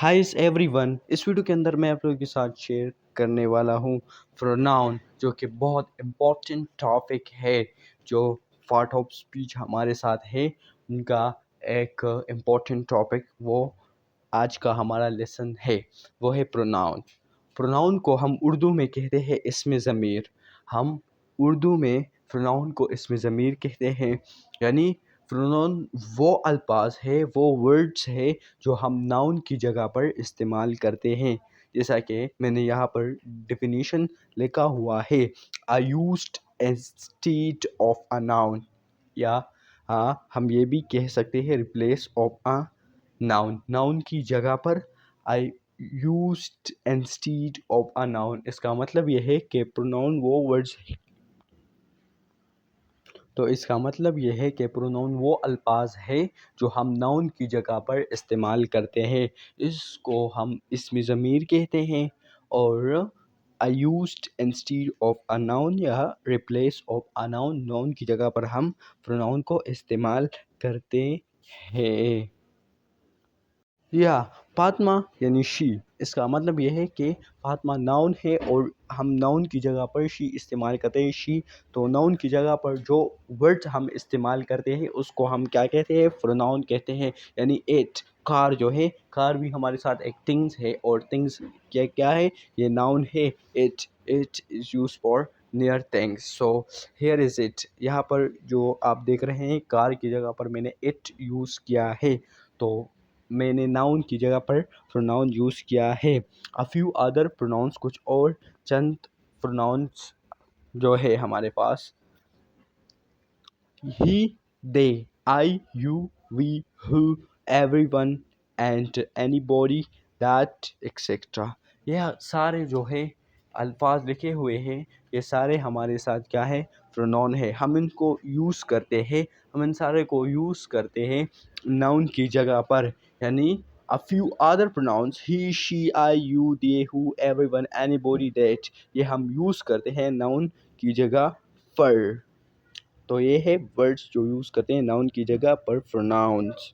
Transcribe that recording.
हाइस एवरीवन। इस वीडियो के अंदर मैं आप लोगों के साथ शेयर करने वाला हूँ प्रोनाउन, जो कि बहुत इम्पोर्टेंट टॉपिक है, जो पार्ट ऑफ स्पीच हमारे साथ है उनका एक इम्पोर्टेंट टॉपिक। वो आज का हमारा लेसन है, वो है प्रोनाउन। प्रोनाउन को हम उर्दू में कहते हैं इसमें ज़मीर। हम उर्दू में प्रोनाउन को इसमें ज़मीर कहते हैं, यानी प्रोनाउन वो अल्फाज है, वो वर्ड्स है जो हम नाउन की जगह पर इस्तेमाल करते हैं। जैसा कि मैंने यहाँ पर डिफिनीशन लिखा हुआ है, आई used instead of a noun, या हाँ हम ये भी कह सकते हैं replace of a noun. Noun की जगह पर आई used instead of a noun, इसका मतलब यह है कि प्रोनाउन वो वर्ड्स, तो इसका मतलब यह है कि प्रोनाउन वो अल्फाज है जो हम नाउन की जगह पर इस्तेमाल करते हैं। इसको हम इसमें ज़मीर कहते हैं, और I used instead of a noun या replace of a noun, noun की जगह पर हम प्रोनाउन को इस्तेमाल करते हैं। या फातिमा यानी शी, इसका मतलब यह है कि फातिमा नाउन है और हम नाउन की जगह पर शी इस्तेमाल करते हैं। शी, तो नाउन की जगह पर जो वर्ड हम इस्तेमाल करते हैं उसको हम क्या कहते हैं, प्रोनाउन कहते हैं। यानी इट, कार जो है, कार भी हमारे साथ एक थिंग्स है, और थिंग्स क्या क्या है, ये नाउन है। It it is use for near things, so here is it. यहाँ पर जो आप देख रहे हैं कार की जगह पर मैंने इट यूज़ किया है, तो मैंने नाउन की जगह पर प्रोनाउन यूज़ किया है। अ फ्यू अदर प्रोनाउंस, कुछ और चंद प्रोनाउंस जो है हमारे पास, he, they, I, you, we, who, everyone and anybody, that etcetera. यह सारे जो है अल्फाज लिखे हुए हैं, ये सारे हमारे साथ क्या है, प्रोनाउन है। हम इनको यूज़ करते हैं, हम इन सारे को यूज़ करते हैं नाउन की जगह पर। यानी a few other pronouns, he, she, I, you, they, who, everyone, anybody, that, ये हम यूज़ करते हैं नाउन की जगह पर। तो ये है वर्ड्स जो यूज़ करते हैं नाउन की जगह पर, प्रोनाउंस।